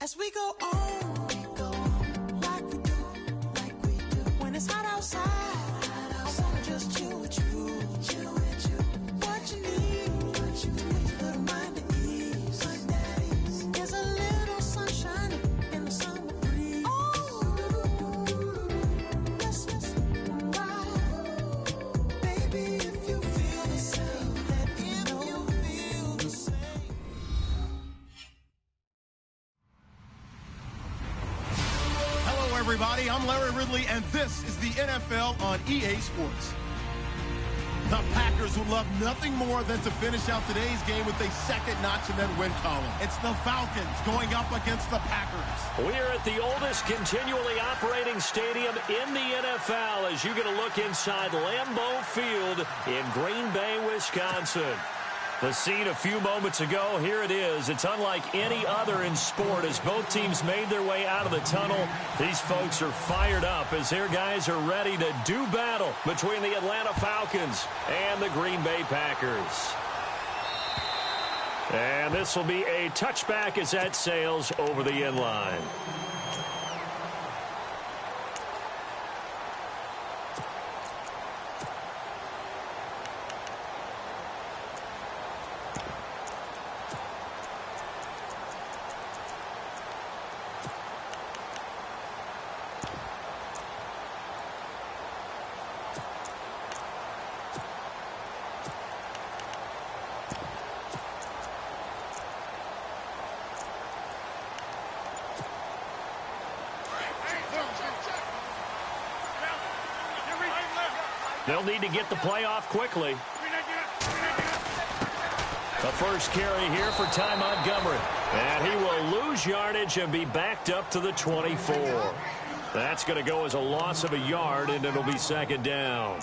As we go on, like we do. When it's hot outside, I wanna just chill with you. What you need, a little mind at ease. There's a little sunshine in the summer breeze. Oh, let's ride. Baby, if you feel the same, let me know. Everybody, I'm Larry Ridley, and this is the NFL on EA Sports. The Packers would love nothing more than to finish out today's game with a second notch in their win column. It's the Falcons going up against the Packers. We're at the oldest continually operating stadium in the NFL as you get a look inside Lambeau Field in Green Bay, Wisconsin. The scene a few moments ago, here it is. It's unlike any other in sport as both teams made their way out of the tunnel. These folks are fired up as their guys are ready to do battle between the Atlanta Falcons and the Green Bay Packers. And this will be a touchback as that sails over the end line. They'll need to get the play off quickly. The first carry here for Ty Montgomery. And he will lose yardage and be backed up to the 24. That's going to go as a loss of a yard, and it'll be second down.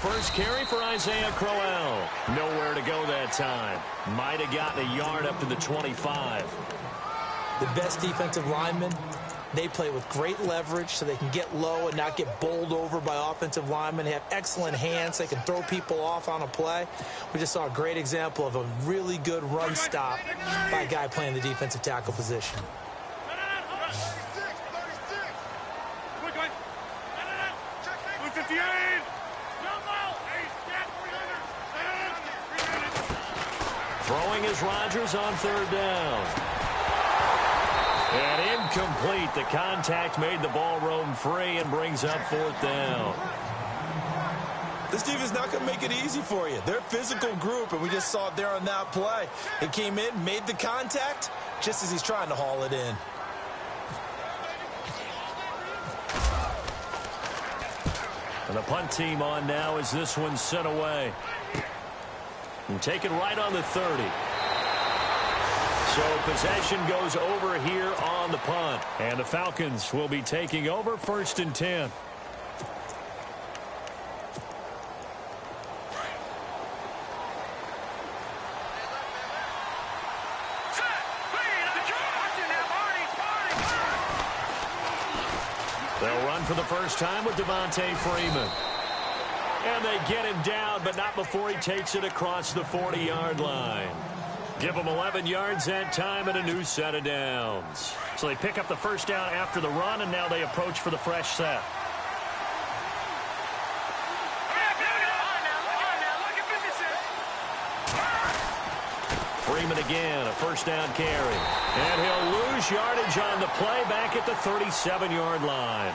First carry for Isaiah Crowell. Nowhere to go that time. Might have gotten a yard up to the 25. The best defensive linemen, they play with great leverage so they can get low and not get bowled over by offensive linemen. They have excellent hands. They can throw people off on a play. We just saw a great example of a really good run stop by a guy playing the defensive tackle position. Throwing is Rodgers on third down. And incomplete. The contact made the ball roam free and brings up fourth down. This defense is not going to make it easy for you. They're a physical group, and we just saw it there on that play. He came in, made the contact, just as he's trying to haul it in. And the punt team on now as this one's sent away. And taken right on the 30. So possession goes over here on the punt. And the Falcons will be taking over first and 10. They'll run for the first time with Devontae Freeman. And they get him down, but not before he takes it across the 40-yard line. Give him 11 yards that time and a new set of downs. So they pick up the first down after the run, and now they approach for the fresh set. Freeman again, a first down carry. And he'll lose yardage on the play back at the 37-yard line.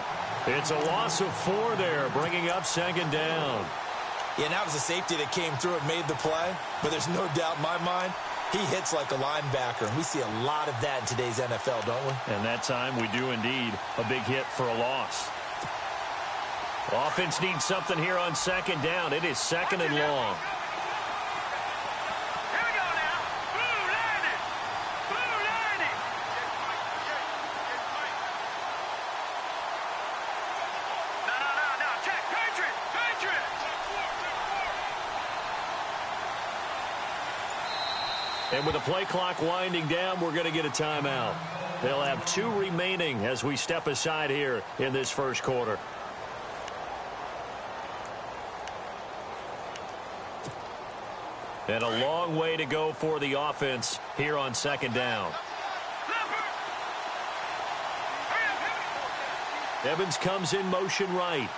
It's a loss of 4 there, bringing up second down. Yeah, and that was a safety that came through and made the play. But there's no doubt in my mind, he hits like a linebacker. And we see a lot of that in today's NFL, don't we? And that time we do indeed. A big hit for a loss. Offense needs something here on second down. It is second and long. And with the play clock winding down, we're going to get a timeout. They'll have 2 remaining as we step aside here in this first quarter. And a long way to go for the offense here on second down. Evans comes in motion right.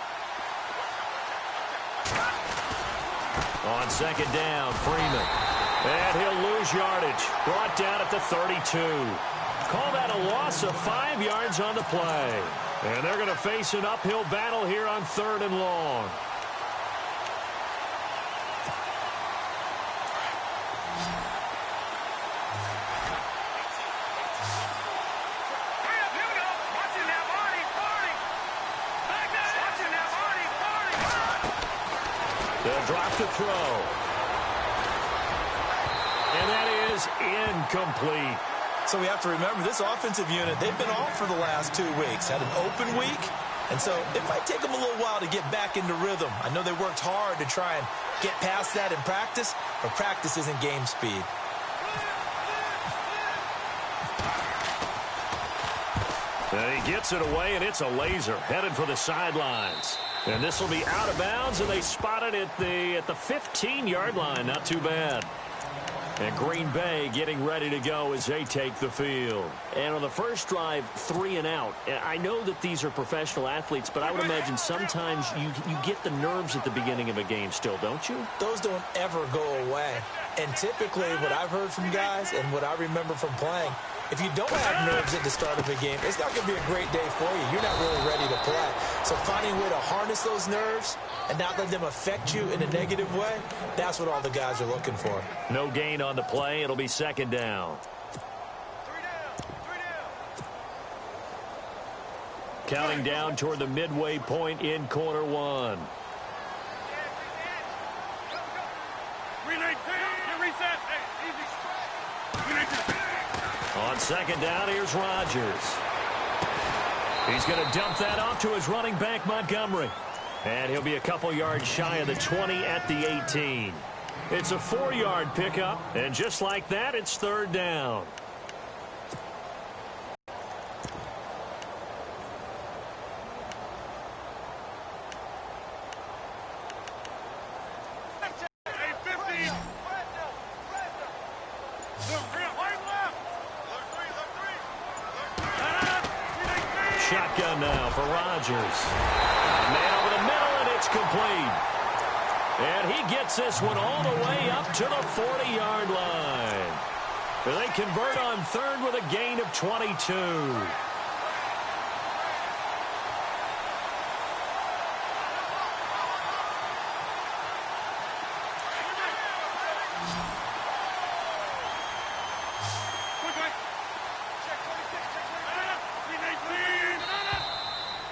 On second down, Freeman. And he'll lose yardage. Brought down at the 32. Call that a loss of 5 yards on the play. And they're going to face an uphill battle here on 3rd and long. They'll drop the throw. And that is incomplete. So we have to remember this offensive unit, they've been off for the last 2 weeks. Had an open week. And so it might take them a little while to get back into rhythm. I know they worked hard to try and get past that in practice, but practice isn't game speed. And he gets it away, and it's a laser headed for the sidelines. And this will be out of bounds, and they spot it at the 15-yard line. Not too bad. And Green Bay getting ready to go as they take the field. And on the first drive, 3 and out. I know that these are professional athletes, but I would imagine sometimes you get the nerves at the beginning of a game still, don't you? Those don't ever go away. And typically what I've heard from guys and what I remember from playing, if you don't have nerves at the start of a game, it's not going to be a great day for you. You're not really ready to play. So finding a way to harness those nerves and not let them affect you in a negative way, that's what all the guys are looking for. No gain on the play. It'll be second down. Counting down toward the midway point in quarter 1. On second down, here's Rodgers. He's going to dump that off to his running back, Montgomery. And he'll be a couple yards shy of the 20 at the 18. It's a 4-yard pickup, and just like that, it's 3rd down. Shotgun now for Rodgers. Man over the middle, and it's complete. And he gets this one all the way up to the 40-yard line. They convert on 3rd with a gain of 22.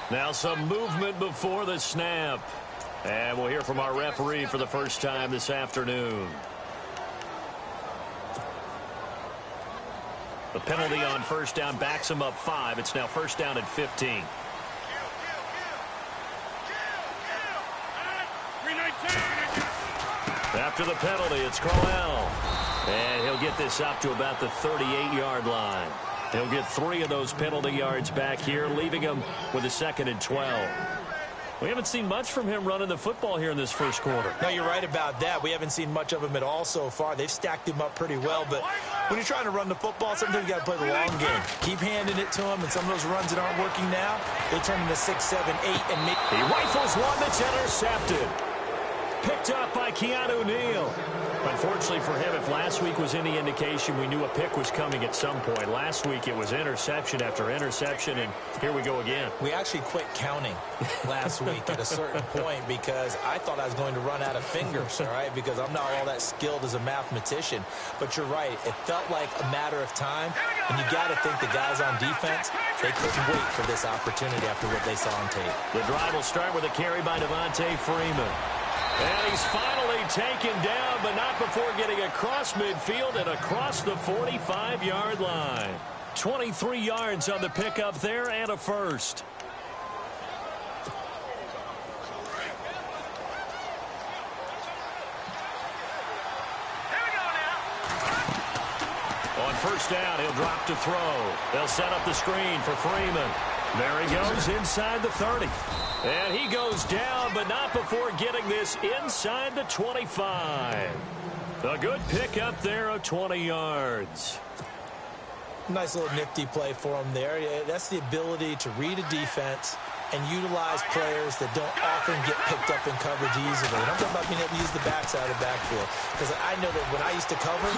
Now some movement before the snap. And we'll hear from our referee for the first time this afternoon. The penalty on first down backs him up 5. It's now first down at 15. After the penalty, it's Crowell. And he'll get this up to about the 38-yard line. He'll get 3 of those penalty yards back here, leaving him with a 2nd and 12. We haven't seen much from him running the football here in this first quarter. No, you're right about that. We haven't seen much of him at all so far. They've stacked him up pretty well, but when you're trying to run the football, sometimes you got to play the long game. Keep handing it to him, and some of those runs that aren't working now, they turn into 6, 7, 8, and maybe. He rifles one that's intercepted. Picked up by Keanu Neal. Unfortunately for him, if last week was any indication, we knew a pick was coming at some point. Last week it was interception after interception, and here we go again. We actually quit counting last week at a certain point because I thought I was going to run out of fingers, all right, because I'm not all that skilled as a mathematician. But you're right. It felt like a matter of time, and you got to think the guys on defense, they couldn't wait for this opportunity after what they saw on tape. The drive will start with a carry by Devontae Freeman. And he's finally taken down, but not before getting across midfield and across the 45-yard line. 23 yards on the pickup there and a first. first down. He'll drop to throw. They'll set up the screen for Freeman. There he goes inside the 30. And he goes down, but not before getting this inside the 25. A good pickup there of 20 yards. Nice little nifty play for him there. That's the ability to read a defense and utilize players that don't often get picked up in coverage easily. And I'm talking about being able to use the backside of the backfield. Because I know that when I used to cover,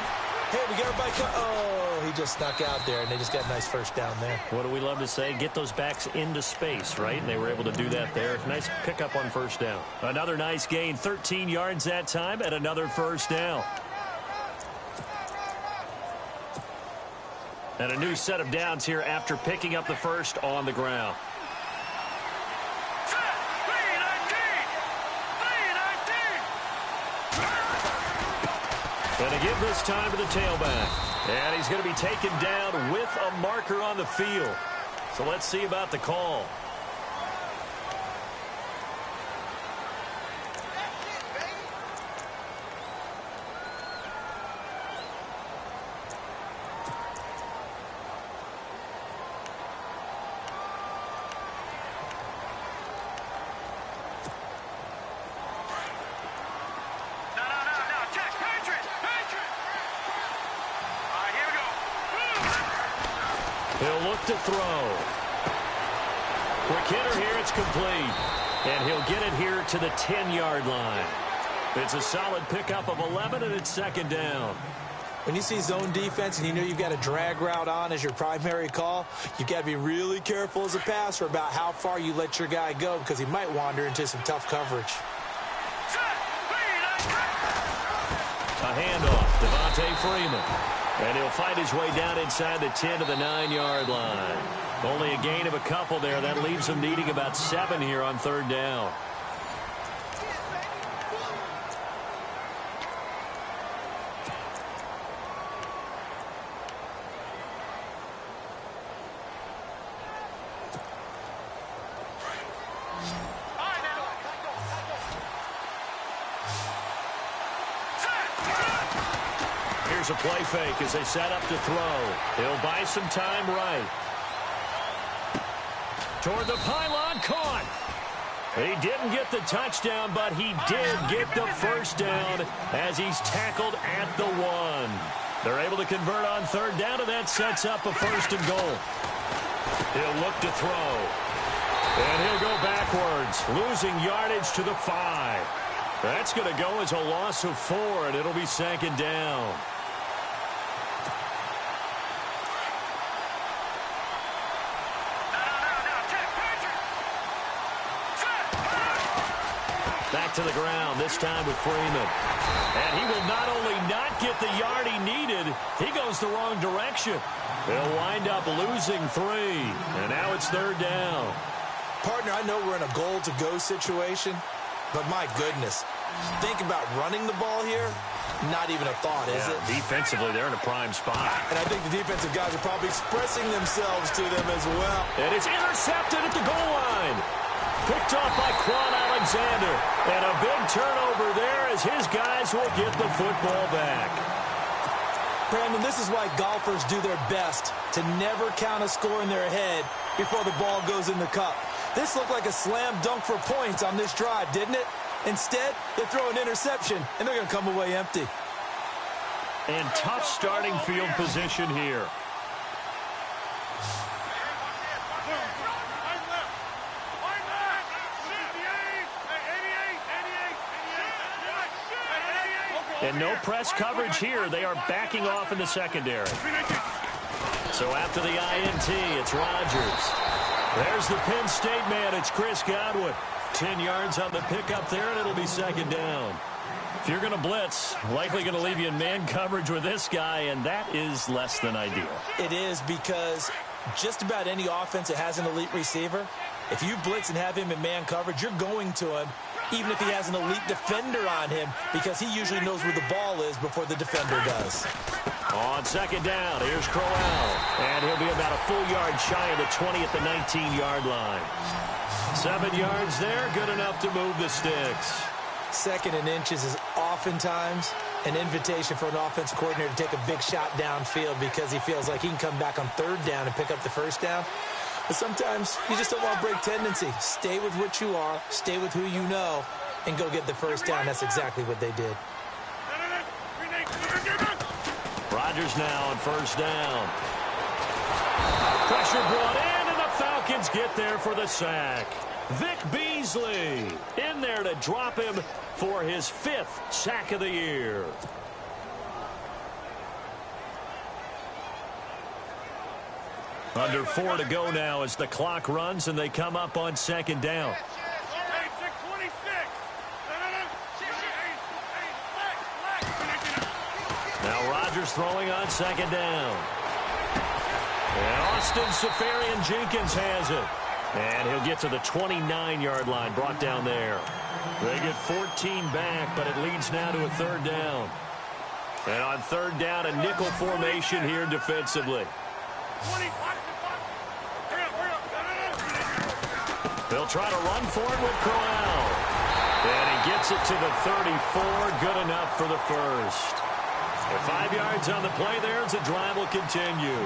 hey, we got everybody oh, he just snuck out there, and they just got a nice first down there. What do we love to say? Get those backs into space, right? And they were able to do that there. Nice pickup on first down. Another nice gain, 13 yards that time, and another first down. And a new set of downs here after picking up the first on the ground. And to give this time to the tailback. And he's going to be taken down with a marker on the field. So let's see about the call. He'll look to throw. Quick hitter here, it's complete. And he'll get it here to the 10-yard line. It's a solid pickup of 11, and it's second down. When you see zone defense and you know you've got a drag route on as your primary call, you've got to be really careful as a passer about how far you let your guy go because he might wander into some tough coverage. A handoff, Devontae Freeman. And he'll find his way down inside the 10 to the 9-yard line. Only a gain of a couple there. That leaves him needing about 7 here on third down. Here's a play fake as they set up to throw. He'll buy some time right. Toward the pylon, caught. He didn't get the touchdown, but he did get the first down as he's tackled at the 1. They're able to convert on third down, and that sets up a first and goal. He'll look to throw. And he'll go backwards, losing yardage to the 5. That's going to go as a loss of 4, and it'll be second down. Back to the ground, this time with Freeman. And he will not only not get the yard he needed, he goes the wrong direction. They'll wind up losing 3. And now it's third down. Partner, I know we're in a goal-to-go situation, but my goodness, think about running the ball here. Not even a thought, is it? Defensively, they're in a prime spot. And I think the defensive guys are probably expressing themselves to them as well. And it's intercepted at the goal line. Picked off by Quan Alexander. And a big turnover there as his guys will get the football back. Brandon, this is why golfers do their best to never count a score in their head before the ball goes in the cup. This looked like a slam dunk for points on this drive, didn't it? Instead, they throw an interception, and they're going to come away empty. And tough starting field position here. And no press coverage here. They are backing off in the secondary. So after the INT, it's Rodgers. There's the Penn State man. It's Chris Godwin. 10 yards on the pickup there, and it'll be second down. If you're going to blitz, likely going to leave you in man coverage with this guy, and that is less than ideal. It is because just about any offense that has an elite receiver, if you blitz and have him in man coverage, you're going to him, even if he has an elite defender on him, because he usually knows where the ball is before the defender does. On second down, here's Crowell, and he'll be about a full yard shy of the 20 at the 19-yard line. 7 yards there, good enough to move the sticks. Second and inches is oftentimes an invitation for an offense coordinator to take a big shot downfield because he feels like he can come back on third down and pick up the first down. But sometimes you just don't want to break tendency. Stay with what you are, stay with who you know, and go get the first down. That's exactly what they did. Rodgers now on first down. Pressure brought in, and the Falcons get there for the sack. Vic Beasley in there to drop him for his 5th sack of the year. Under 4 to go now as the clock runs and they come up on second down. Now Rodgers throwing on second down. And Austin Seferian-Jenkins has it. And he'll get to the 29-yard line, brought down there. They get 14 back, but it leads now to a third down. And on third down, a nickel formation here defensively. They'll try to run for it with Crowell. And he gets it to the 34, good enough for the first. And 5 yards on the play there as the drive will continue.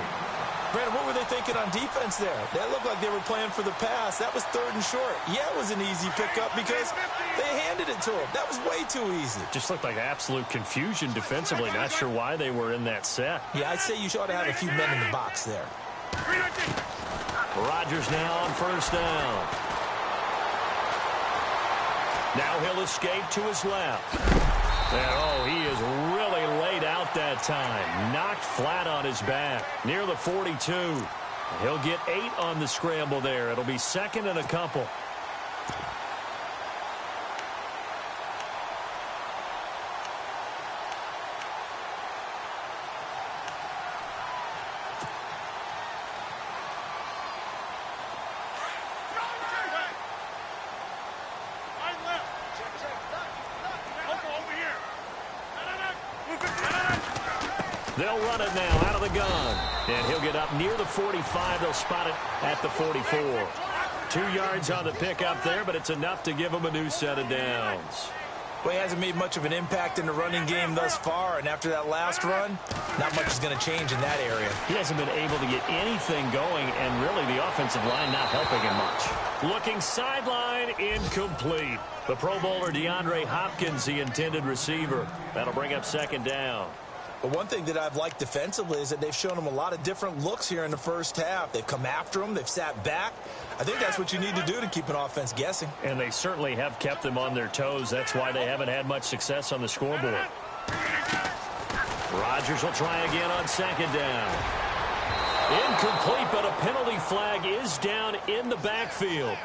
Brandon, what were they thinking on defense there? That looked like they were playing for the pass. That was 3rd and short. Yeah, it was an easy pickup because they handed it to him. That was way too easy. Just looked like absolute confusion defensively. Not sure why they were in that set. Yeah, I'd say you ought to have a few men in the box there. Rodgers now on first down. Now he'll escape to his left. And, oh, he is really laid out that time. Knocked flat on his back near the 42. He'll get 8 on the scramble there. It'll be second and a couple. They'll run it now out of the gun. And he'll get up near the 45. They'll spot it at the 44. 2 yards on the pickup there, but it's enough to give him a new set of downs. Well, he hasn't made much of an impact in the running game thus far, and after that last run, not much is going to change in that area. He hasn't been able to get anything going, and really the offensive line not helping him much. Looking sideline, incomplete. The Pro Bowler DeAndre Hopkins, the intended receiver. That'll bring up second down. But one thing that I've liked defensively is that they've shown him a lot of different looks here in the first half. They've come after him. They've sat back. I think that's what you need to do to keep an offense guessing. And they certainly have kept them on their toes. That's why they haven't had much success on the scoreboard. Rodgers will try again on second down. Incomplete, but a penalty flag is down in the backfield.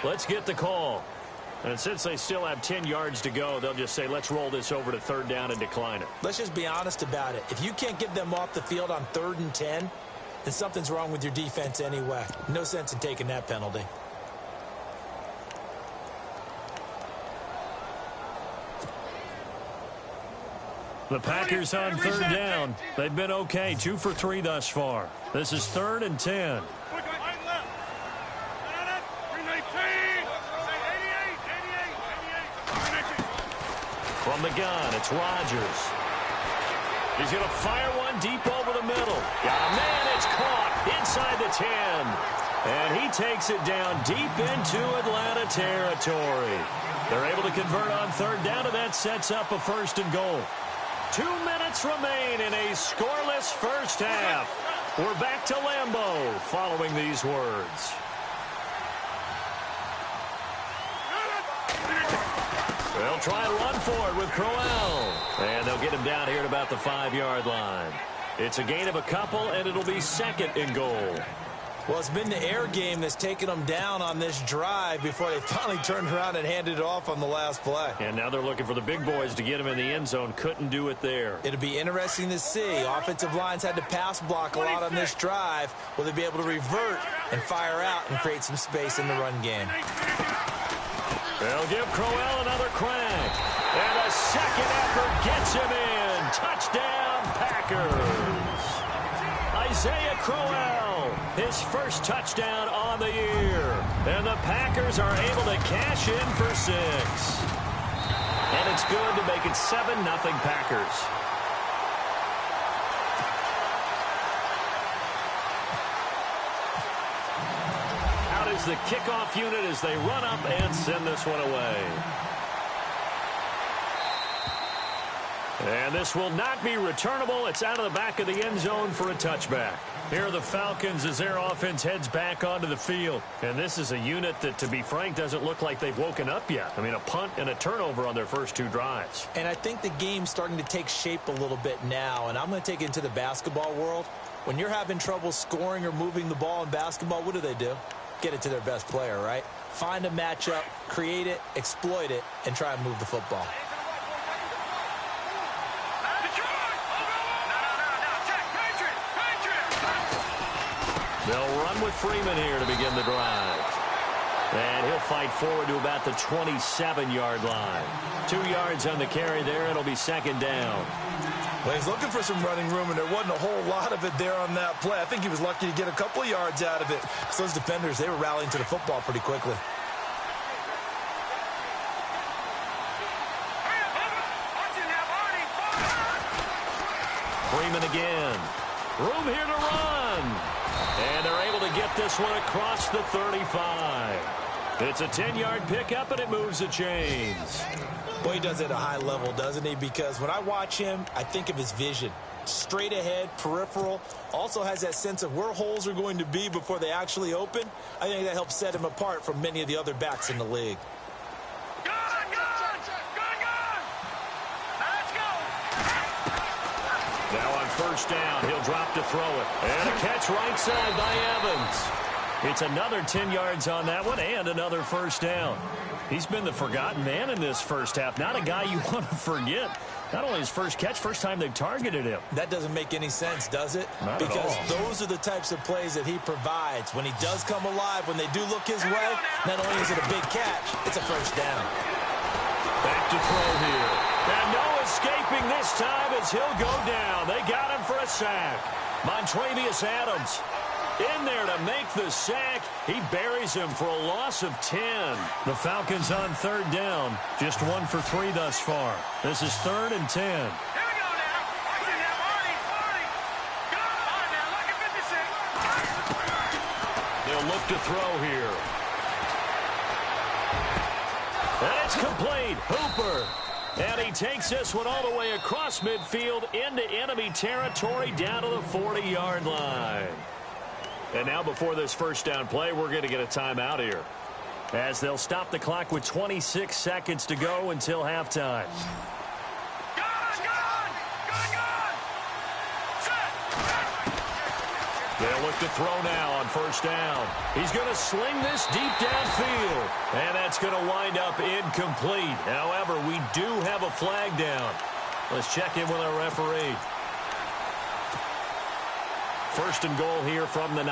Let's get the call. And since they still have 10 yards to go, they'll just say, let's roll this over to third down and decline it. Let's just be honest about it. If you can't get them off the field on 3rd and 10, then something's wrong with your defense anyway. No sense in taking that penalty. The Packers on third down. They've been okay, 2 for 3 thus far. This is 3rd and 10. From the gun, it's Rodgers. He's going to fire one deep over the middle. Man, it's caught inside the 10. And he takes it down deep into Atlanta territory. They're able to convert on third down, and that sets up a 1st and goal. 2 minutes remain in a scoreless first half. We're back to Lambeau following these words. They'll try to run for it with Crowell. And they'll get him down here at about the 5-yard line. It's a gain of a couple, and it'll be 2nd and goal. Well, it's been the air game that's taken them down on this drive before they finally turned around and handed it off on the last play. And now they're looking for the big boys to get him in the end zone. Couldn't do it there. It'll be interesting to see. Offensive lines had to pass block a lot on this drive. Will they be able to revert and fire out and create some space in the run game? They'll give Crowell another crack. And a second effort gets him in. Touchdown, Packers. Isaiah Crowell, his first touchdown on the year. And the Packers are able to cash in for 6. And it's good to make it 7-0 Packers. Out is the kickoff unit as they run up and send this one away. And this will not be returnable. It's out of the back of the end zone for a touchback. Here are the Falcons as their offense heads back onto the field. And this is a unit that, to be frank, doesn't look like they've woken up yet. I mean, a punt and a turnover on their first 2 drives. And I think the game's starting to take shape a little bit now. And I'm going to take it into the basketball world. When you're having trouble scoring or moving the ball in basketball, what do? Get it to their best player, right? Find a matchup, create it, exploit it, and try and move the football. They'll run with Freeman here to begin the drive. And he'll fight forward to about the 27-yard line. 2 yards on the carry there. It'll be second down. Well, he's looking for some running room, and there wasn't a whole lot of it there on that play. I think he was lucky to get a couple of yards out of it. So those defenders, they were rallying to the football pretty quickly. Freeman again. Room here to run. And they're able to get this one across the 35. It's a 10-yard pickup, and it moves the chains. Boy, he does it at a high level, doesn't he? Because when I watch him, I think of his vision. Straight ahead, peripheral. Also has that sense of where holes are going to be before they actually open. I think that helps set him apart from many of the other backs in the league. Now on first down, he'll drop to throw it. And a catch right side by Evans. It's another 10 yards on that one and another first down. He's been the forgotten man in this first half. Not a guy you want to forget. Not only his first catch, first time they've targeted him. That doesn't make any sense, does it? Not because at all. Those are the types of plays that he provides. When he does come alive, when they do look his way, not only is it a big catch, it's a first down. Back to throw here. And no escaping this time as he'll go down. They got him for a sack. Montravius Adams in there to make the sack. He buries him for a loss of 10. The Falcons on third down. Just 1 for 3 thus far. This is 3rd and 10. They'll look to throw here. And it's complete. Hooper. And he takes this one all the way across midfield into enemy territory down to the 40-yard line. And now before this first down play, we're going to get a timeout here, as they'll stop the clock with 26 seconds to go until halftime. They'll look to throw now on first down. He's going to sling this deep downfield, and that's going to wind up incomplete. However, we do have a flag down. Let's check in with our referee. First and goal here from the 9.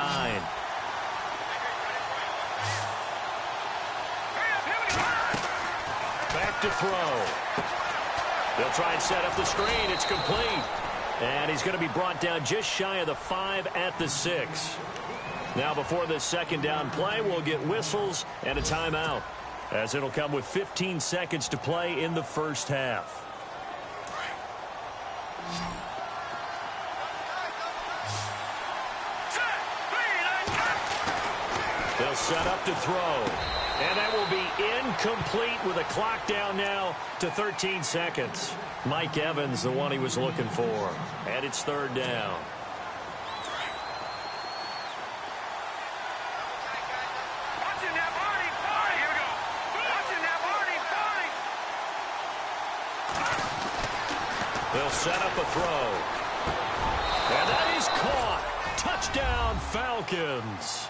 Back to throw. They'll try and set up the screen. It's complete. And he's going to be brought down just shy of the 5 at the 6. Now before this second down play, we'll get whistles and a timeout, as it'll come with 15 seconds to play in the first half. They'll set up to throw. And that will be incomplete with a clock down now to 13 seconds. Mike Evans, the one he was looking for. And it's third down. They'll set up a throw. And that is caught. Touchdown, Falcons.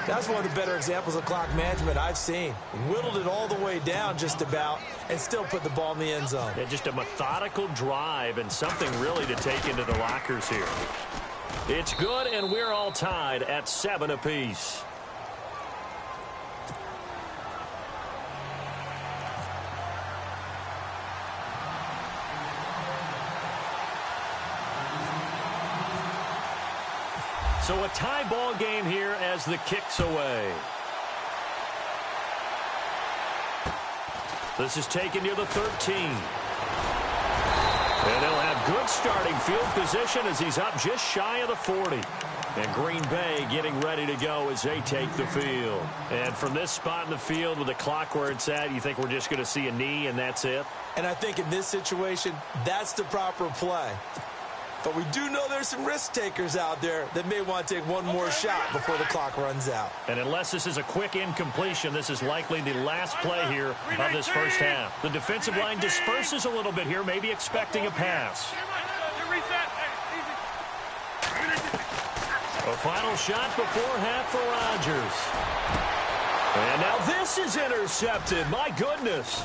That's one of the better examples of clock management I've seen. Whittled it all the way down just about and still put the ball in the end zone. Yeah, just a methodical drive and something really to take into the lockers here. It's good, and we're all tied at 7 apiece. So a tie ball game here as the kick's away. This is taken near the 13. And they'll have good starting field position as he's up just shy of the 40. And Green Bay getting ready to go as they take the field. And from this spot in the field with the clock where it's at, you think we're just going to see a knee and that's it? And I think in this situation, that's the proper play. But we do know there's some risk takers out there that may want to take one more shot before the clock runs out. And unless this is a quick incompletion, this is likely the last play here of this first half. The defensive line disperses a little bit here, maybe expecting a pass. A final shot before half for Rodgers. And now this is intercepted. My goodness.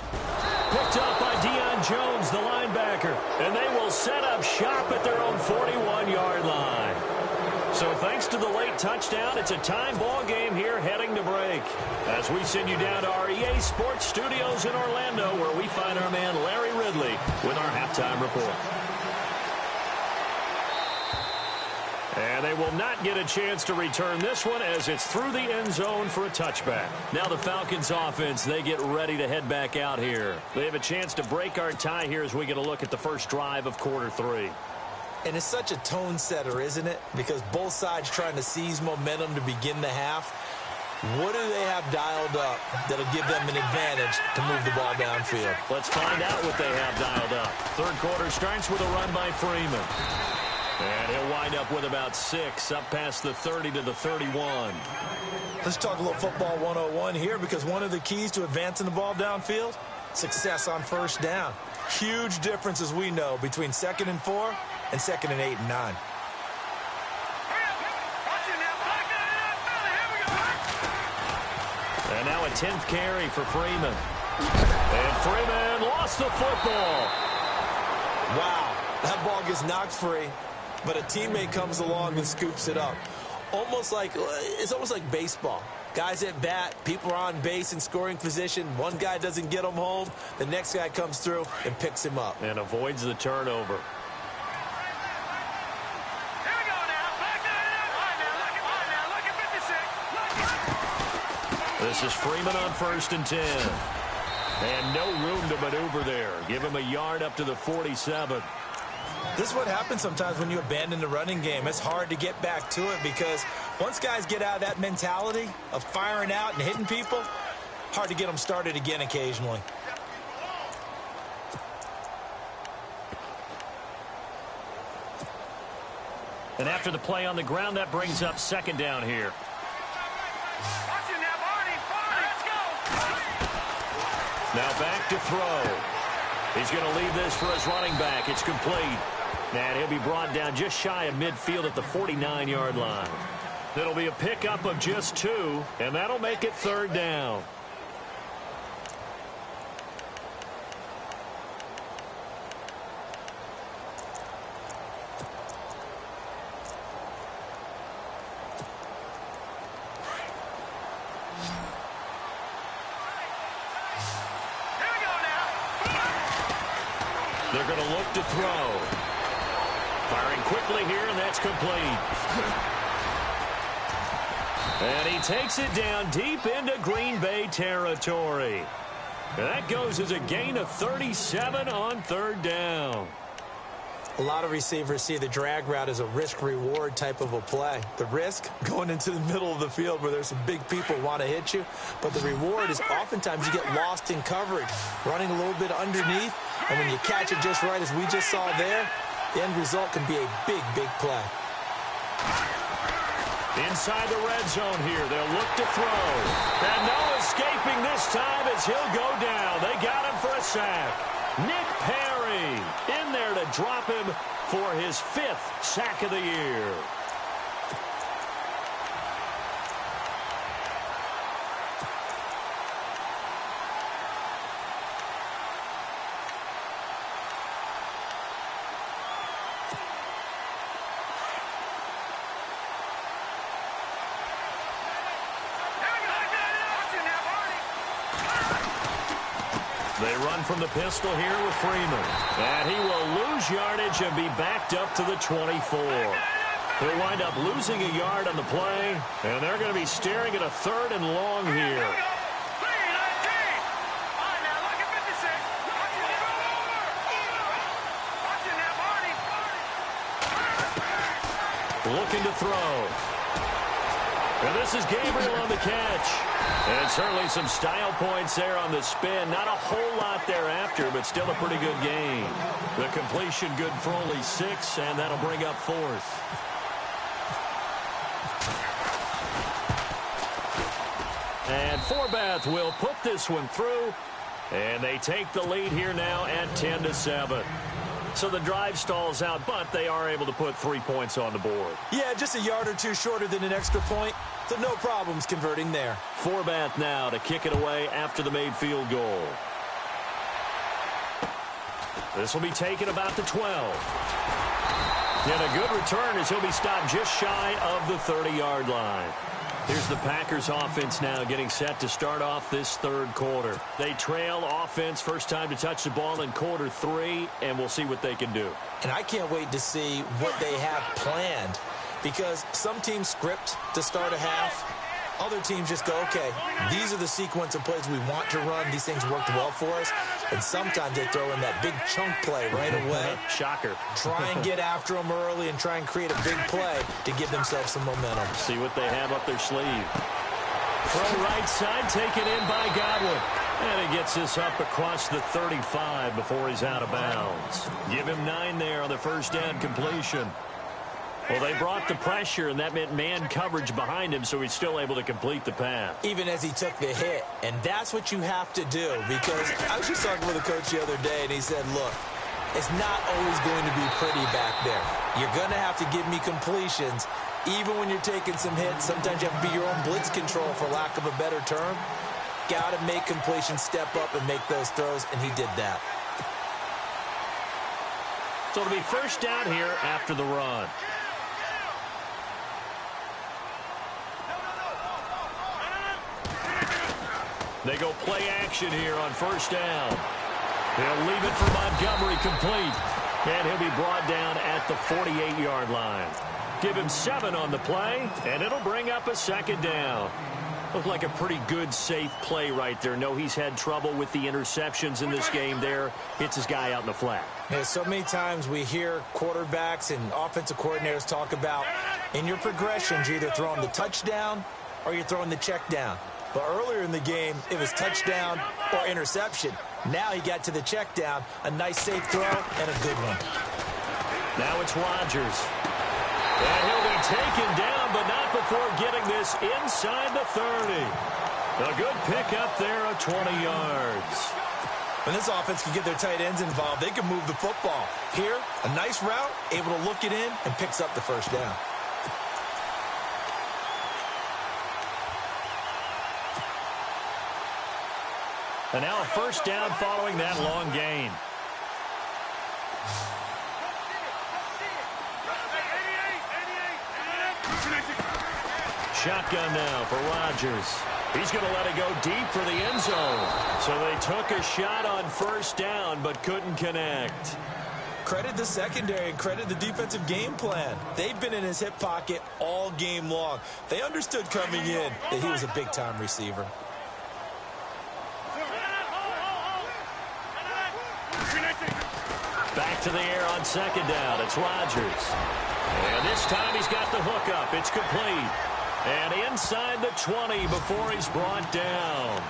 Picked up by Deion Jones, the linebacker. And they will set up shop at their own 41-yard line. So thanks to the late touchdown, it's a tie ball game here heading to break. As we send you down to our EA Sports Studios in Orlando, where we find our man Larry Ridley with our halftime report. And they will not get a chance to return this one as it's through the end zone for a touchback. Now the Falcons offense, they get ready to head back out here. They have a chance to break our tie here as we get a look at the first drive of quarter 3. And it's such a tone setter, isn't it? Because both sides trying to seize momentum to begin the half. What do they have dialed up that'll give them an advantage to move the ball downfield? Let's find out what they have dialed up. Third quarter starts with a run by Freeman. And he'll wind up with about 6, up past the 30 to the 31. Let's talk a little football 101 here, because one of the keys to advancing the ball downfield, success on first down. Huge difference, as we know, between 2nd and 4 and 2nd and 8 and 9. And now a 10th carry for Freeman. And Freeman lost the football. Wow, that ball gets knocked free, but a teammate comes along and scoops it up. It's almost like baseball. Guys at bat, people are on base in scoring position. One guy doesn't get him home. The next guy comes through and picks him up. And avoids the turnover. This is Freeman on 1st and 10. And no room to maneuver there. Give him a yard up to the 47. This is what happens sometimes when you abandon the running game. It's hard to get back to it, because once guys get out of that mentality of firing out and hitting people, hard to get them started again occasionally. And after the play on the ground, that brings up 2nd down here. Now back to throw. He's going to leave this for his running back. It's complete. And he'll be brought down just shy of midfield at the 49-yard line. It'll be a pickup of just 2, and that'll make it 3rd down. They're going to look to throw. Firing quickly here, and that's complete. And he takes it down deep into Green Bay territory. And that goes as a gain of 37 on 3rd down. A lot of receivers see the drag route as a risk-reward type of a play. The risk, going into the middle of the field where there's some big people want to hit you. But the reward is oftentimes you get lost in coverage, running a little bit underneath. And when you catch it just right, as we just saw there, the end result can be a big, big play. Inside the red zone here, they'll look to throw. And no escaping this time as he'll go down. They got him for a sack. Nick Perry in there to drop him for his 5th sack of the year. They run from the pistol here with Freeman. And he will lose yardage and be backed up to the 24. He'll wind up losing a yard on the play, and they're going to be staring at a 3rd and long here. Gabriel on the catch. And certainly some style points there on the spin. Not a whole lot thereafter, but still a pretty good game. The completion good for only 6, and that'll bring up 4th. And Forbath will put this one through, and they take the lead here now at 10-7. So the drive stalls out, but they are able to put 3 points on the board. Yeah, just a yard or two shorter than an extra point, so no problems converting there. Forbath now to kick it away after the made field goal. This will be taken about the 12. And a good return as he'll be stopped just shy of the 30-yard line. Here's the Packers offense now getting set to start off this third quarter. They trail offense, first time to touch the ball in quarter 3, and we'll see what they can do. And I can't wait to see what they have planned, because some teams script to start a half. Other teams just go, okay, these are the sequence of plays we want to run. These things worked well for us. And sometimes they throw in that big chunk play right away. Shocker. Try and get after them early and try and create a big play to give themselves some momentum. See what they have up their sleeve. From right side, taken in by Godwin. And he gets this up across the 35 before he's out of bounds. Give him 9 there on the first down completion. Well, they brought the pressure, and that meant man coverage behind him, so he's still able to complete the pass. Even as he took the hit, and that's what you have to do, because I was just talking with a coach the other day, and he said, look, it's not always going to be pretty back there. You're going to have to give me completions, even when you're taking some hits. Sometimes you have to be your own blitz control, for lack of a better term. Got to make completions, step up, and make those throws, and he did that. So it'll be first down here after the run. They go play action here on first down. They'll leave it for Montgomery complete. And he'll be brought down at the 48-yard line. Give him 7 on the play, and it'll bring up a second down. Looked like a pretty good, safe play right there. No, he's had trouble with the interceptions in this game there. Hits his guy out in the flat. Yeah, so many times we hear quarterbacks and offensive coordinators talk about, in your progressions, you're either throwing the touchdown or you're throwing the check down. But earlier in the game, it was touchdown or interception. Now he got to the check down, a nice safe throw, and a good one. Now it's Rodgers. And he'll be taken down, but not before getting this inside the 30. A good pickup there of 20 yards. When this offense can get their tight ends involved, they can move the football. Here, a nice route, able to look it in, and picks up the first down. And now a first down following that long gain. Shotgun now for Rodgers. He's going to let it go deep for the end zone. So they took a shot on first down but couldn't connect. Credit the secondary and credit the defensive game plan. They've been in his hip pocket all game long. They understood coming in that he was a big-time receiver. Back to the air on second down. It's Rodgers. And this time he's got the hook up. It's complete. And inside the 20 before he's brought down.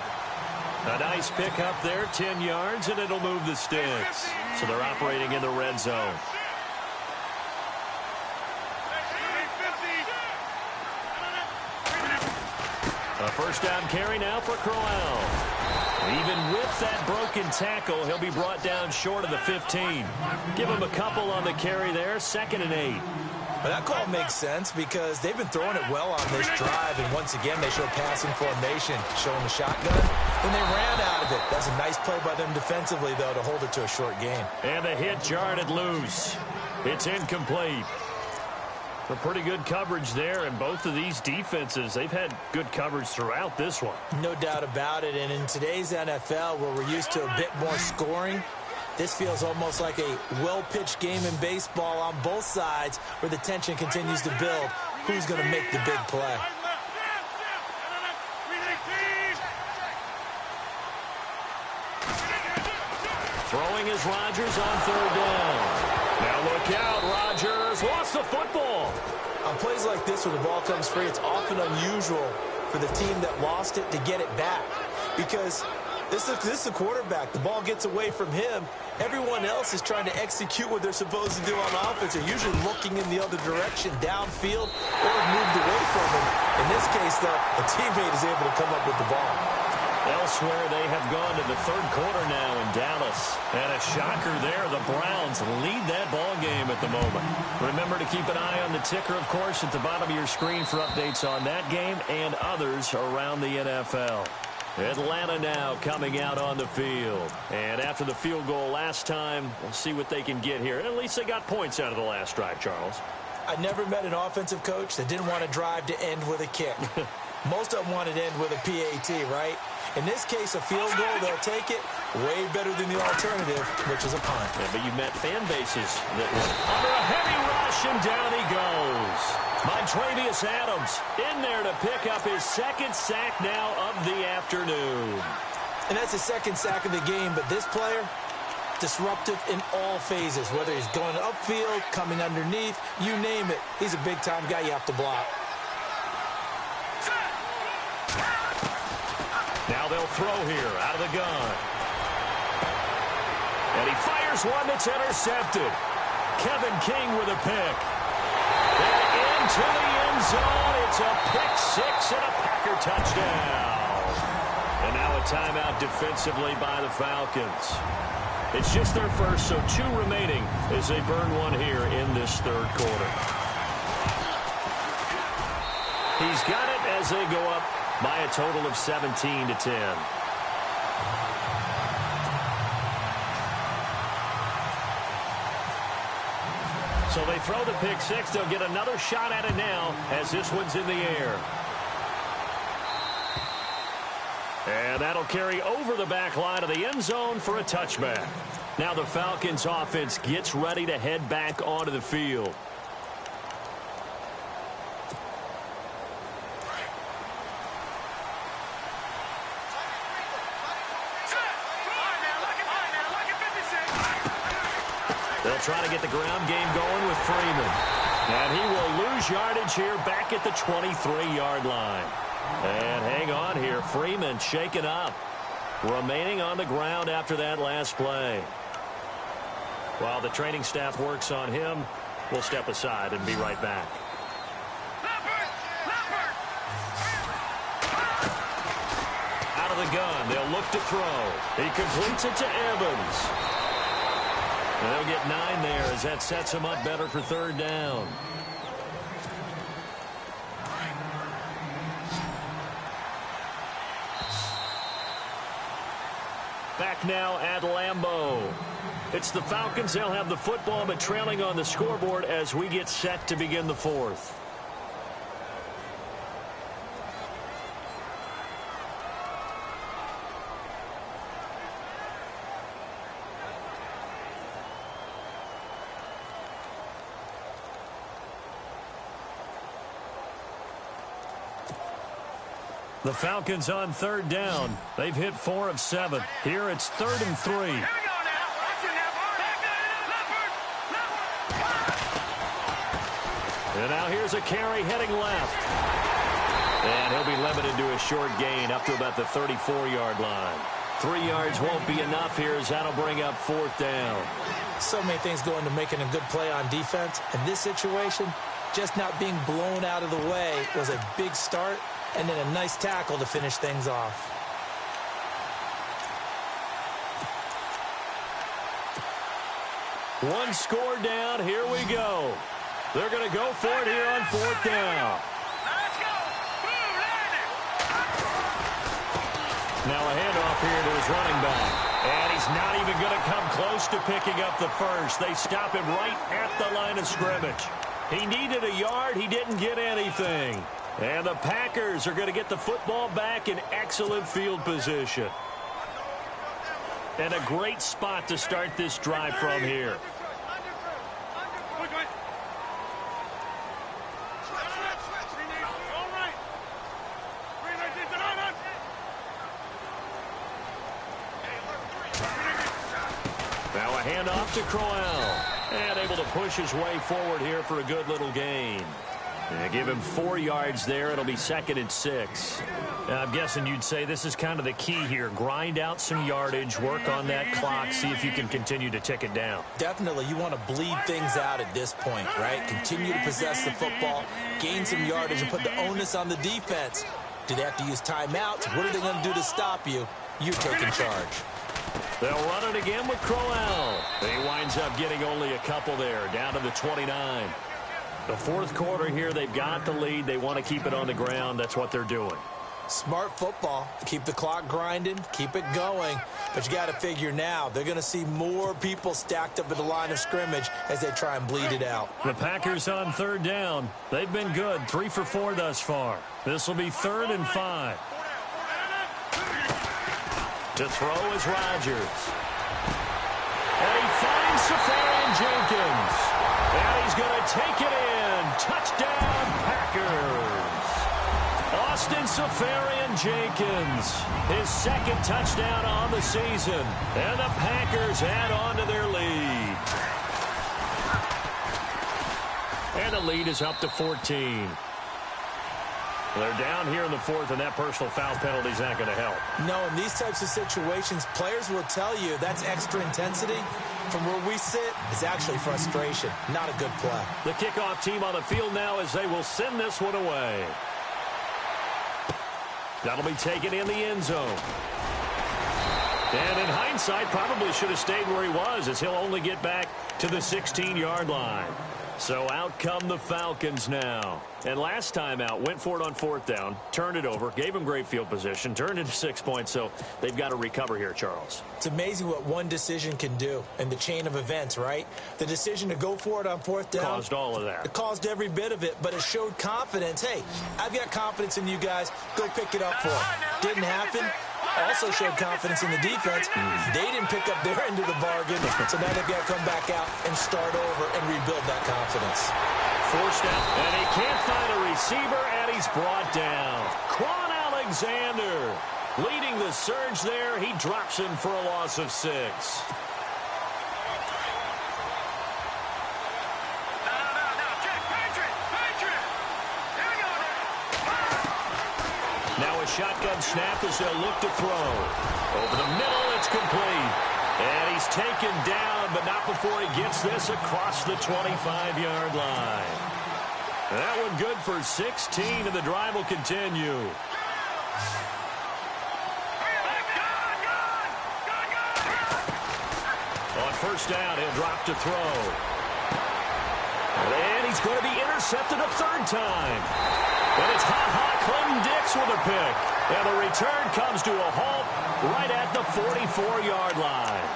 A nice pickup there, 10 yards, and it'll move the sticks. So they're operating in the red zone. A first down carry now for Crowell. Even with that broken tackle, he'll be brought down short of the 15. Give him a couple on the carry there, 2nd and 8. But that call makes sense because they've been throwing it well on this drive, and once again they show passing formation, showing the shotgun, and they ran out of it. That's a nice play by them defensively, though, to hold it to a short gain. And the hit jarred it loose. It's incomplete. A pretty good coverage there, and both of these defenses, they've had good coverage throughout this one. No doubt about it, and in today's NFL, where we're used to a bit more scoring, this feels almost like a well-pitched game in baseball on both sides where the tension continues to build. Who's going to make the big play? Throwing is Rodgers on third down. Now look out, Rodgers lost the football. On plays like this where the ball comes free, it's often unusual for the team that lost it to get it back. Because this is the quarterback. The ball gets away from him. Everyone else is trying to execute what they're supposed to do on offense. They're usually looking in the other direction, downfield, or moved away from him. In this case, though, a teammate is able to come up with the ball. Elsewhere, they have gone to the third quarter now in Dallas. And a shocker there. The Browns lead that ball game at the moment. Remember to keep an eye on the ticker, of course, at the bottom of your screen for updates on that game and others around the NFL. Atlanta now coming out on the field. And after the field goal last time, we'll see what they can get here. And at least they got points out of the last drive, Charles. I never met an offensive coach that didn't want a drive to end with a kick. Most of them wanted to end with a PAT, right? In this case, a field goal, they'll take it way better than the alternative, which is a punt. Yeah, but you've met fan bases that were under a heavy rush, and down he goes. Montravius Adams in there to pick up his second sack now of the afternoon. And that's his second sack of the game, but this player, disruptive in all phases, whether he's going upfield, coming underneath, you name it. He's a big-time guy you have to block. Now they'll throw here out of the gun. And he fires one that's intercepted. Kevin King with a pick. And into the end zone. It's a pick six and a Packer touchdown. And now a timeout defensively by the Falcons. It's just their first, so 2 remaining as they burn one here in this third quarter. He's got it as they go up by a total of 17-10. So they throw the pick six. They'll get another shot at it now as this one's in the air. And that'll carry over the back line of the end zone for a touchback. Now the Falcons offense gets ready to head back onto the field. They'll try to get the ground game going with Freeman. And he will lose yardage here back at the 23-yard line. And hang on here. Freeman shaken up. Remaining on the ground after that last play. While the training staff works on him, we'll step aside and be right back. Out of the gun. They'll look to throw. He completes it to Evans. And they'll get 9 there as that sets him up better for third down. Back now at Lambeau. It's the Falcons. They'll have the football, but trailing on the scoreboard as we get set to begin the fourth. The Falcons on third down. They've hit 4 of 7. Here it's 3rd and 3. Here we go now. And now here's a carry heading left. And he'll be limited to a short gain up to about the 34-yard line. 3 yards won't be enough here as that'll bring up 4th down. So many things go into making a good play on defense. In this situation, just not being blown out of the way was a big start. And then a nice tackle to finish things off. One score down. Here we go. They're going to go for it here on 4th down. Let's go. Now a handoff here to his running back. And he's not even going to come close to picking up the first. They stop him right at the line of scrimmage. He needed a yard. He didn't get anything. And the Packers are going to get the football back in excellent field position. And a great spot to start this drive from here. Now a handoff to Crowell. And able to push his way forward here for a good little gain. And give him 4 yards there. It'll be 2nd and 6. I'm guessing you'd say this is kind of the key here. Grind out some yardage, work on that clock, see if you can continue to tick it down. Definitely, you want to bleed things out at this point, right? Continue to possess the football, gain some yardage, and put the onus on the defense. Do they have to use timeouts? What are they going to do to stop you? You're taking charge. They'll run it again with Crowell. He winds up getting only a couple there, down to the 29. The fourth quarter here, they've got the lead. They want to keep it on the ground. That's what they're doing. Smart football. Keep the clock grinding. Keep it going. But you got to figure now, they're going to see more people stacked up at the line of scrimmage as they try and bleed it out. The Packers on 3rd down. They've been good, 3 for 4 thus far. This will be 3rd and 5. To throw is Rodgers. And he finds Safarian Jenkins. And he's going to take it in. Touchdown, Packers. Austin Safarian Jenkins, his 2nd touchdown on the season. And the Packers add on to their lead. And the lead is up to 14. They're down here in the 4th, and that personal foul penalty is not going to help. No, in these types of situations, players will tell you that's extra intensity. From where we sit, it's actually frustration. Not a good play. The kickoff team on the field now as they will send this one away. That'll be taken in the end zone. And in hindsight, probably should have stayed where he was, as he'll only get back to the 16-yard line. So out come the Falcons now. And last time out, went for it on 4th down, turned it over, gave him great field position, turned it to 6 points, so they've got to recover here, Charles. It's amazing what one decision can do in the chain of events, right? The decision to go for it on 4th down. Caused all of that. It caused every bit of it, but it showed confidence. Hey, I've got confidence in you guys. Go pick it up for them. Didn't happen. Also showed confidence in the defense. They didn't pick up their end of the bargain, so now they've got to come back out and start over and rebuild that confidence. Forced out, and he can't find a receiver, and he's brought down. Quan Alexander leading the surge there. He drops him for a loss of 6. Now a shotgun snap as they'll look to throw. Over the middle, it's complete. And he's taken down, but not before he gets this across the 25-yard line. That one good for 16, and the drive will continue. On 1st down, he'll drop to throw. And he's going to be intercepted a 3rd time. And it's Clinton Dix with a pick. And the return comes to a halt right at the 44-yard line.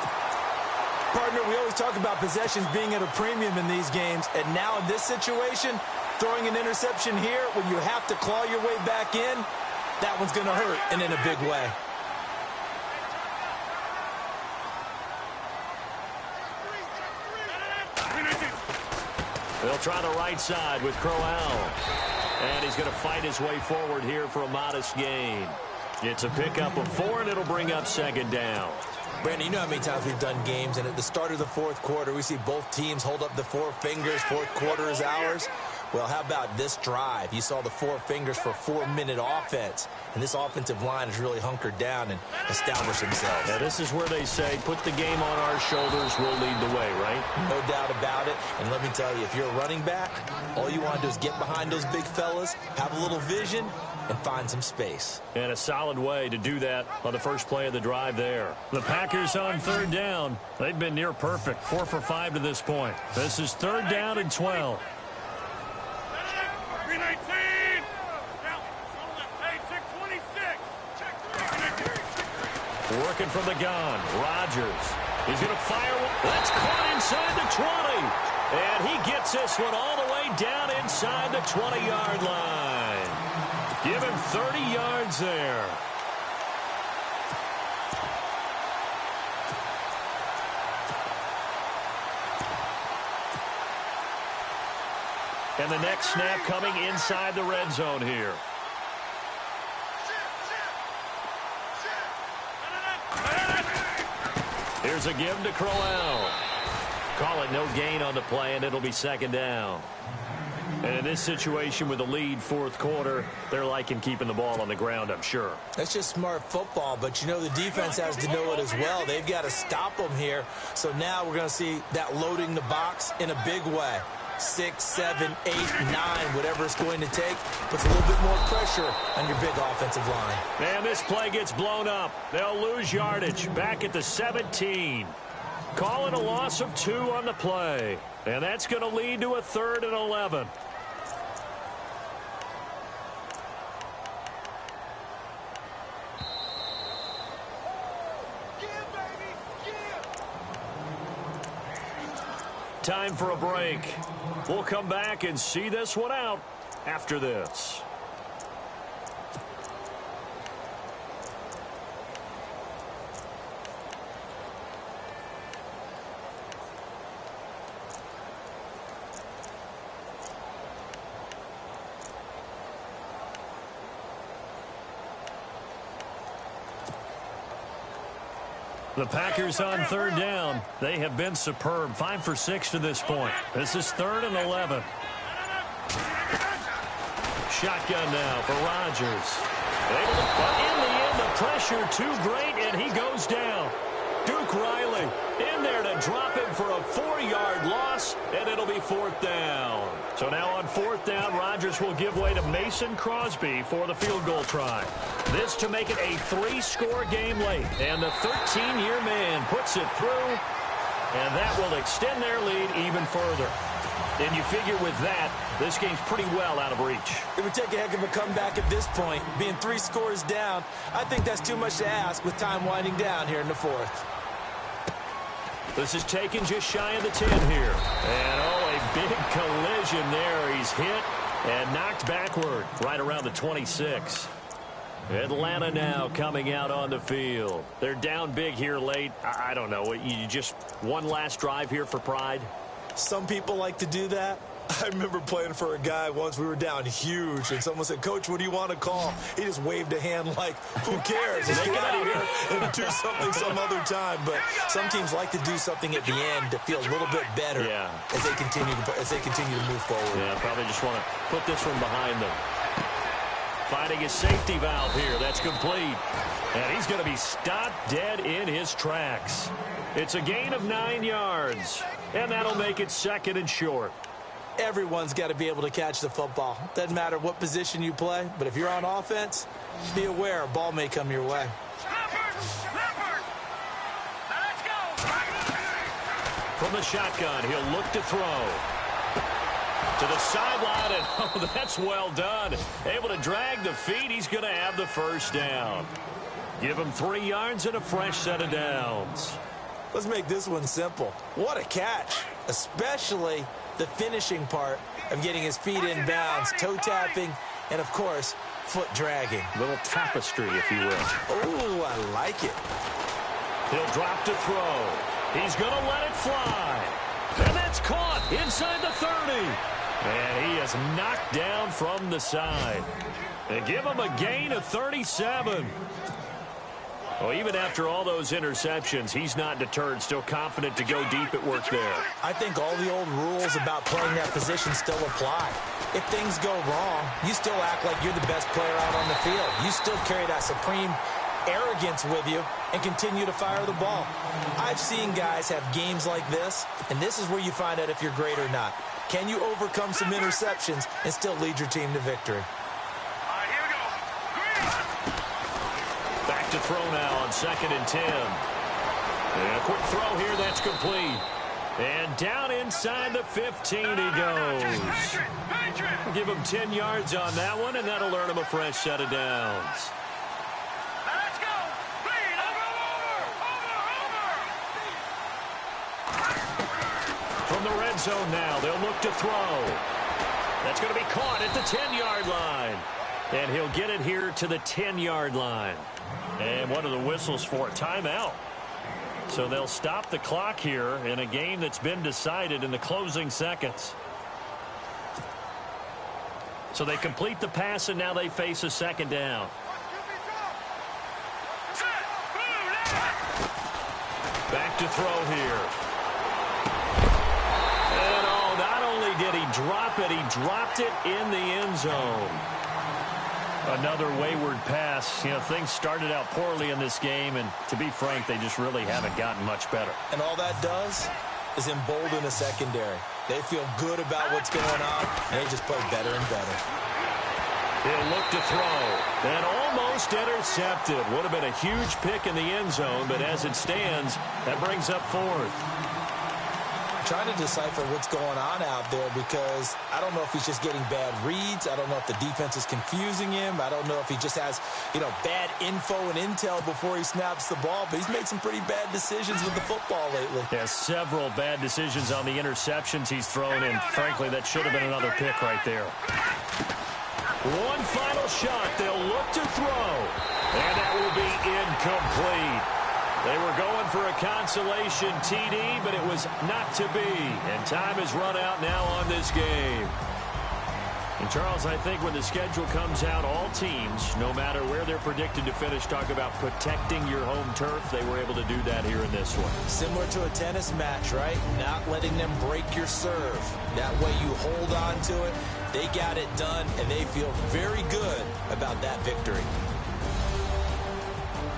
Partner, we always talk about possessions being at a premium in these games. And now in this situation, throwing an interception here when you have to claw your way back in, that one's going to hurt, and in a big way. They'll try the right side with Crowell. And he's going to fight his way forward here for a modest gain. It's a pickup of 4, and it'll bring up 2nd down. Brandon, you know how many times we've done games, and at the start of the 4th quarter, we see both teams hold up the 4 fingers, 4th quarter is ours. Well, how about this drive? You saw the 4 fingers for 4-minute offense, and this offensive line has really hunkered down and established themselves. Now, this is where they say, put the game on our shoulders, we'll lead the way, right? No doubt about it, and let me tell you, if you're a running back, all you want to do is get behind those big fellas, have a little vision, and find some space. And a solid way to do that on the first play of the drive there. The Packers on 3rd down. They've been near perfect, 4 for 5 to this point. This is 3rd down and 12. Working from the gun, Rodgers. He's going to fire one. That's caught inside the 20. And he gets this one all the way down inside the 20-yard line. Give him 30 yards there. And the next snap coming inside the red zone here. Here's a give to Crowell. Call it no gain on the play, and it'll be 2nd down. And in this situation with a lead fourth quarter, they're liking keeping the ball on the ground, I'm sure. That's just smart football, but you know the defense has to know it as well. They've got to stop them here. So now we're going to see that loading the box in a big way. 6, 7, 8, 9, whatever it's going to take, puts a little bit more pressure on your big offensive line. And this play gets blown up. They'll lose yardage back at the 17. Call it a loss of 2 on the play. And that's going to lead to a 3rd and 11. Time for a break. We'll come back and see this one out after this. The Packers on 3rd down. They have been superb. 5 for 6 to this point. This is 3rd and 11. Shotgun now for Rodgers. But in the end, the pressure too great, and he goes down. Duke Riley in there to drop him for a 4-yard loss, and it'll be 4th down. So now on 4th down, Rodgers will give way to Mason Crosby for the field goal try. This to make it a 3-score game late, and the 13-year man puts it through, and that will extend their lead even further. And you figure with that, this game's pretty well out of reach. It would take a heck of a comeback at this point. Being 3 scores down, I think that's too much to ask with time winding down here in the 4th. This is taken just shy of the 10 here. And, oh, a big collision there. He's hit and knocked backward right around the 26. Atlanta now coming out on the field. They're down big here late. I don't know. You just one last drive here for pride? Some people like to do that. I remember playing for a guy once. We were down huge, and someone said, "Coach, what do you want to call?" He just waved a hand like, "Who cares? Let's get out of here and do something some other time." But some teams like to do something at the end to feel a little bit better as they continue to move forward. Yeah, probably just want to put this one behind them. Finding his safety valve here. That's complete. And he's going to be stopped dead in his tracks. It's a gain of 9 yards, and that'll make it 2nd and short. Everyone's got to be able to catch the football. Doesn't matter what position you play, but if you're on offense, be aware a ball may come your way. From the shotgun, he'll look to throw. To the sideline, and oh, that's well done. Able to drag the feet. He's going to have the 1st down. Give him 3 yards and a fresh set of downs. Let's make this one simple. What a catch, especially the finishing part of getting his feet in bounds, toe tapping, and, of course, foot dragging. Little tapestry, if you will. Oh, I like it. He'll drop to throw. He's going to let it fly. And that's caught inside the 30. And he is knocked down from the side. They give him a gain of 37. Well, even after all those interceptions, he's not deterred, still confident to go deep at work there. I think all the old rules about playing that position still apply. If things go wrong, you still act like you're the best player out on the field. You still carry that supreme arrogance with you and continue to fire the ball. I've seen guys have games like this, and this is where you find out if you're great or not. Can you overcome some interceptions and still lead your team to victory? Back to throw now on 2nd and 10. And a quick throw here, that's complete. And down inside the 15 he goes. Give him 10 yards on that one, and that'll earn him a fresh set of downs. From the red zone now, they'll look to throw. That's going to be caught at the 10-yard line. And he'll get it here to the 10-yard line. And what are the whistles for? Timeout. So they'll stop the clock here in a game that's been decided in the closing seconds. So they complete the pass, and now they face a 2nd down. Back to throw here. And oh, not only did he drop it. He dropped it in the end zone. Another wayward pass. You know, things started out poorly in this game, and to be frank, they just really haven't gotten much better. And all that does is embolden the secondary. They feel good about what's going on, and they just play better and better. He'll look to throw, and almost intercepted. Would have been a huge pick in the end zone, but as it stands, that brings up fourth. Trying to decipher what's going on out there because I don't know if he's just getting bad reads. I don't know if the defense is confusing him. I don't know if he just has, bad info and intel before he snaps the ball. But he's made some pretty bad decisions with the football lately. Yeah, several bad decisions on the interceptions he's thrown, and frankly, that should have been another pick right there. One final shot. They'll look to throw, and that will be incomplete. They were going for a consolation TD, but it was not to be. And time has run out now on this game. And, Charles, I think when the schedule comes out, all teams, no matter where they're predicted to finish, talk about protecting your home turf. They were able to do that here in this one. Similar to a tennis match, right? Not letting them break your serve. That way you hold on to it. They got it done, and they feel very good about that victory.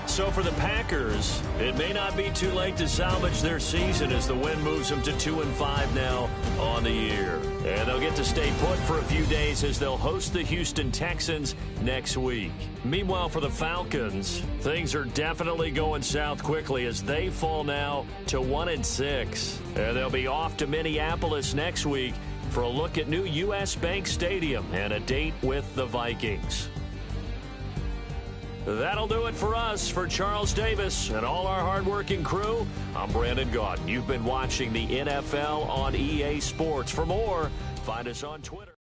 So for the Packers, it may not be too late to salvage their season as the win moves them to 2-5 now on the year. And they'll get to stay put for a few days as they'll host the Houston Texans next week. Meanwhile, for the Falcons, things are definitely going south quickly as they fall now to 1-6. And they'll be off to Minneapolis next week for a look at new U.S. Bank Stadium and a date with the Vikings. That'll do it for us. For Charles Davis and all our hardworking crew, I'm Brandon Gaudin. You've been watching the NFL on EA Sports. For more, find us on Twitter.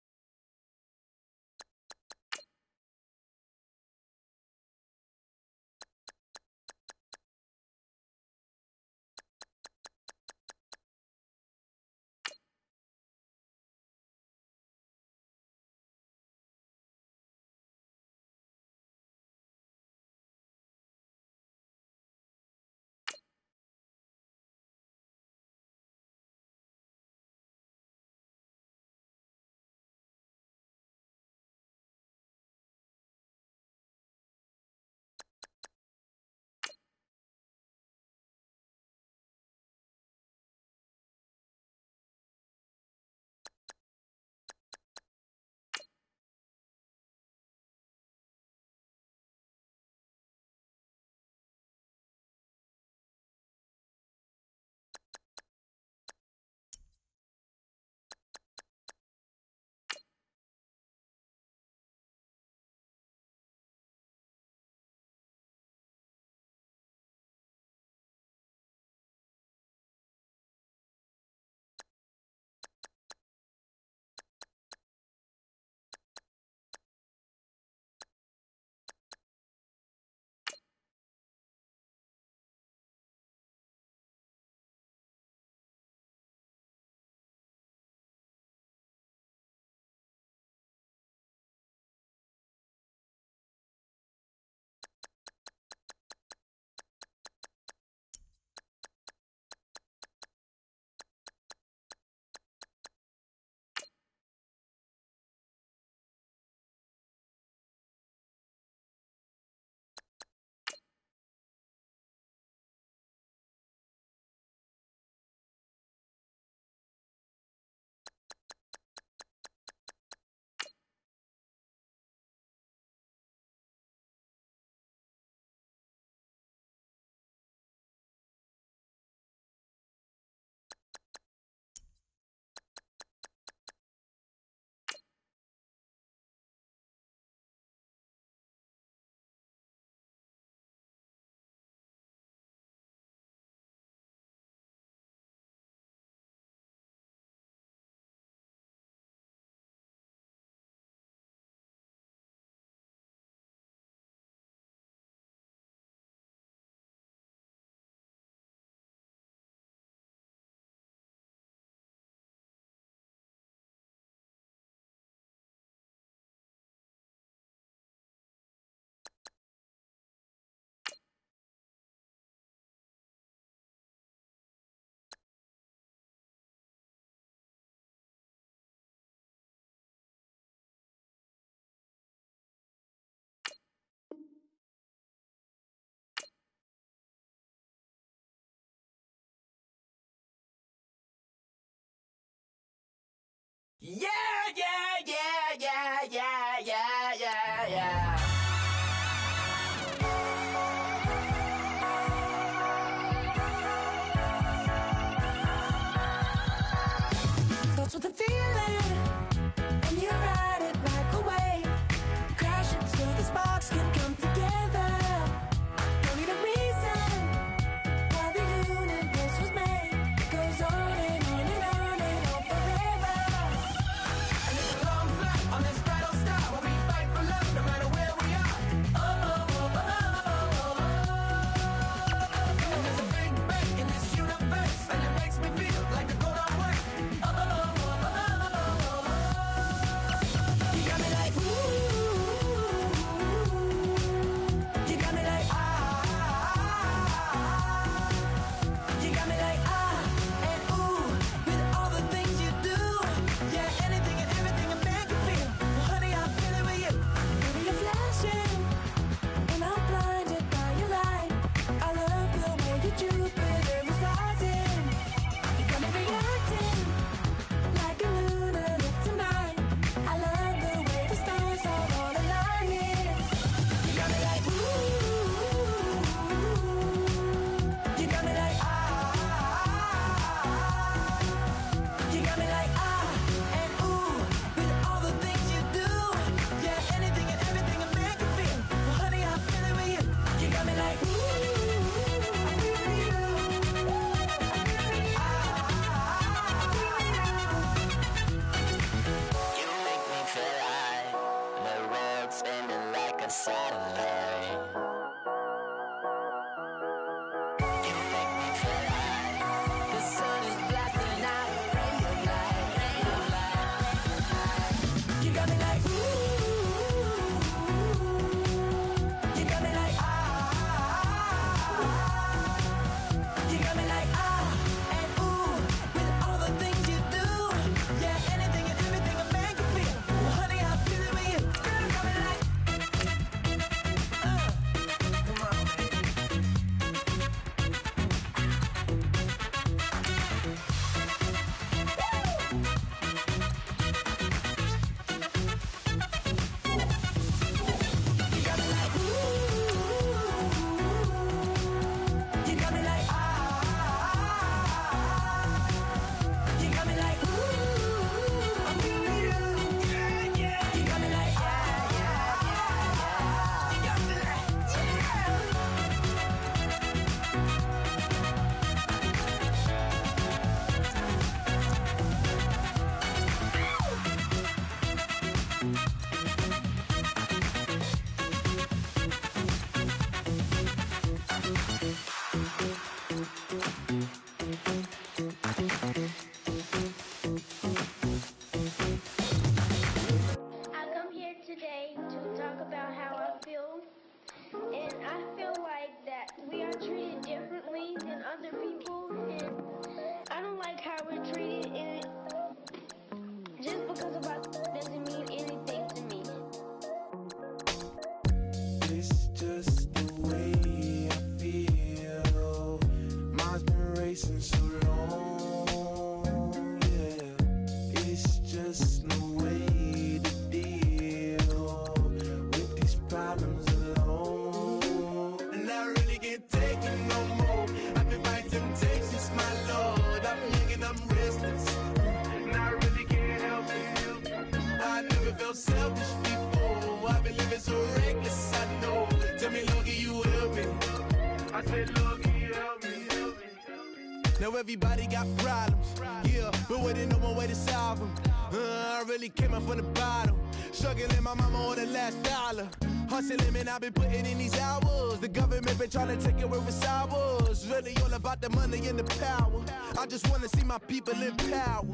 Now everybody got problems, yeah, but we didn't know one way to solve them. I really came up from the bottom, struggling my mama on the last dollar. Hustling, man, I've been putting in these hours. The government been trying to take away with ours. Really all about the money and the power. I just wanna see my people in power.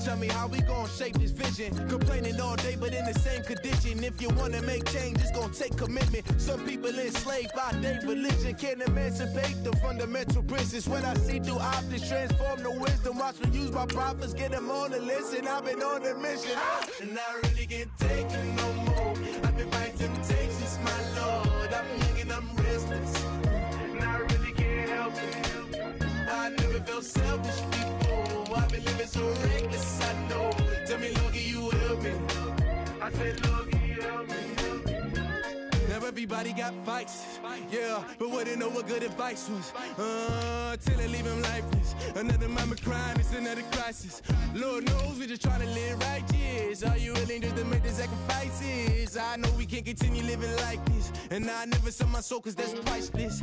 Tell me how we gon' shape this vision. Complaining all day, but in the same condition. If you wanna make change, it's gon' take commitment. Some people enslaved by their religion can't emancipate the fundamental principles. What I see through optics transform the wisdom. Watch me use my prophets, get them on the list, and I've been on a mission. And I really can't take it no more. I've been fighting temptations, my Lord. I'm young and I'm restless, and I really can't help it. I never felt selfish before. I've been living so reckless, I know. Tell me, Lord, can you help me? I said, Lord, can you help me? Now everybody got fights, yeah, but wouldn't know what good advice was. Till they leave him lifeless. Another mama crying, it's another crisis. Lord knows we just trying to live righteous. Are you willing just to make the sacrifices? I know we can't continue living like this, and I never sell my soul cause that's priceless.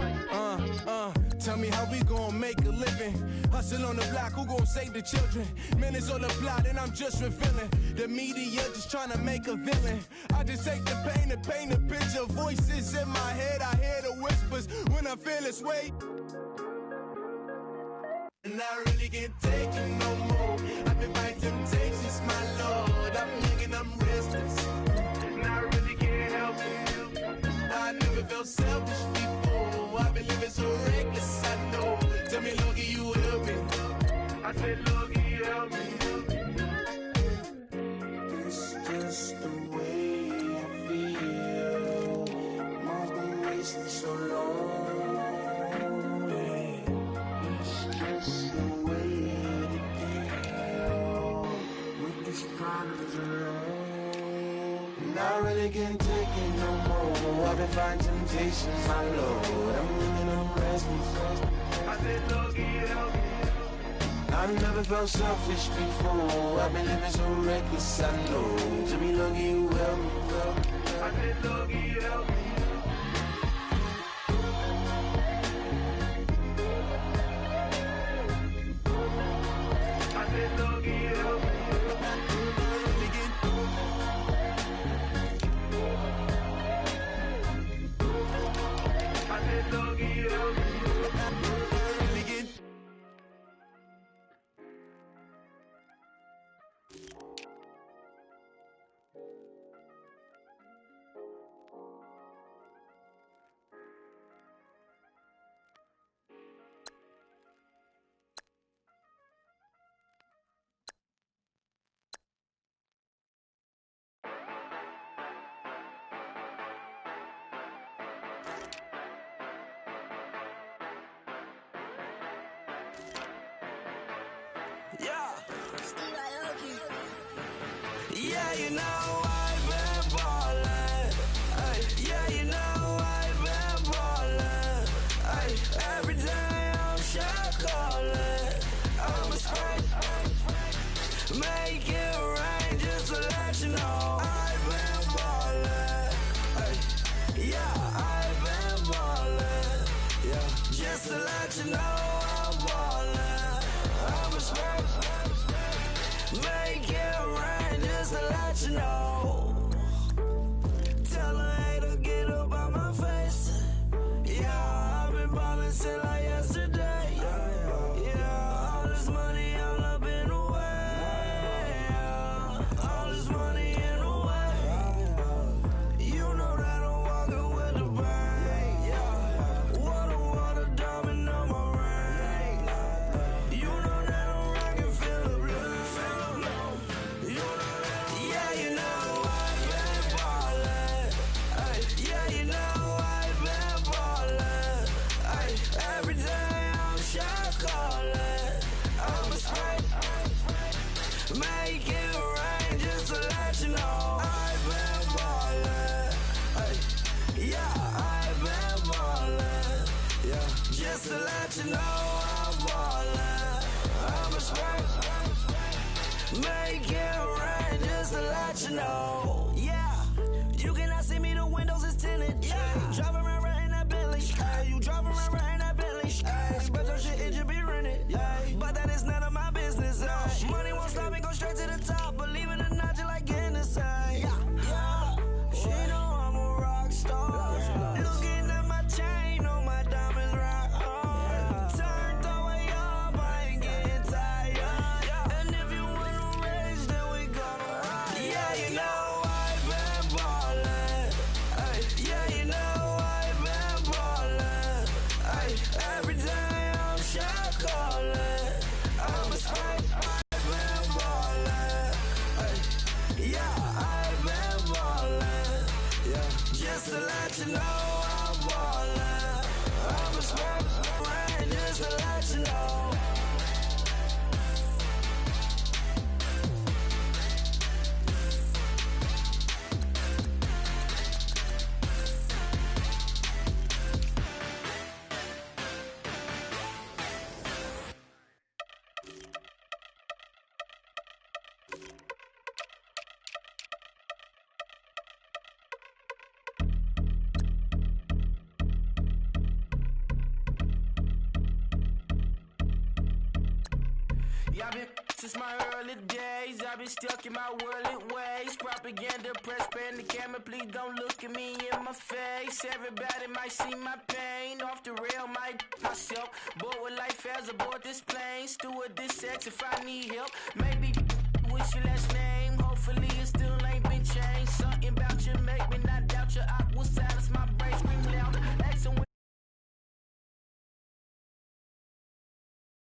Tell me how we gon' make a living. Hustle on the block, who gon' save the children? Man, it's all a plot and I'm just revealing. The media just trying to make a villain. I just take the pain and paint a picture. Voices in my head, I hear the whispers when I feel this way. And I really can't take it no more. I've been fighting temptations, my Lord. I'm young and I'm restless, and I really can't help it. I never felt selfish before. I've been living so reckless, I know. Tell me, Lord, can you help me? I said, Lord, can you help me? It's just the way I feel. Mom's been wasting so long. I really can't take it no more. I've been fighting temptations, my Lord. I'm living on restless. I said, Lord, can you help me? I never felt selfish before. I've been living so reckless, I know. To me, Lord, can you help me? I said, Lord, can you help me? I said, Lord, can you help me? Yeah, you know I've been ballin'. Yeah, you know I've been ballin'. Every day I'm shot callin'. I'm a spray. Make it rain just to let you know I've been ballin'. Yeah, I've been ballin'. Yeah, just to let you know I'm ballin'. I'm a spray. Make it rain just to let you know. Tell a hater get up on my face. Yeah, I've been ballin' since like yesterday. Yeah, all this money all up in the way. All this money in the way. You know that I'm walking with the bang. Yeah, water, diamond on my ring. You know that I'm rockin', feel the blue. Yeah, you know I've been ballin'. Yeah, you know I've been ballin'. Every day I'm shot callin'. I'm a spray. Make it rain just to let you know I've been ballin'. Yeah, I've been ballin'. Yeah, just to let you know I'm ballin'. I'm a spray. Make it rain just to let you know. Yeah, you cannot see me, the windows is tinted. Yeah, you driving around right in that Bentley. You driving around right in that Yeah, I've been since my early days. I've been stuck in my worldly ways. Propaganda, press, pan the camera. Please don't look at me in my face. Everybody might see my pain. Off the rail, myself. Bored with life as aboard this plane. Steward this sex if I need help. Maybe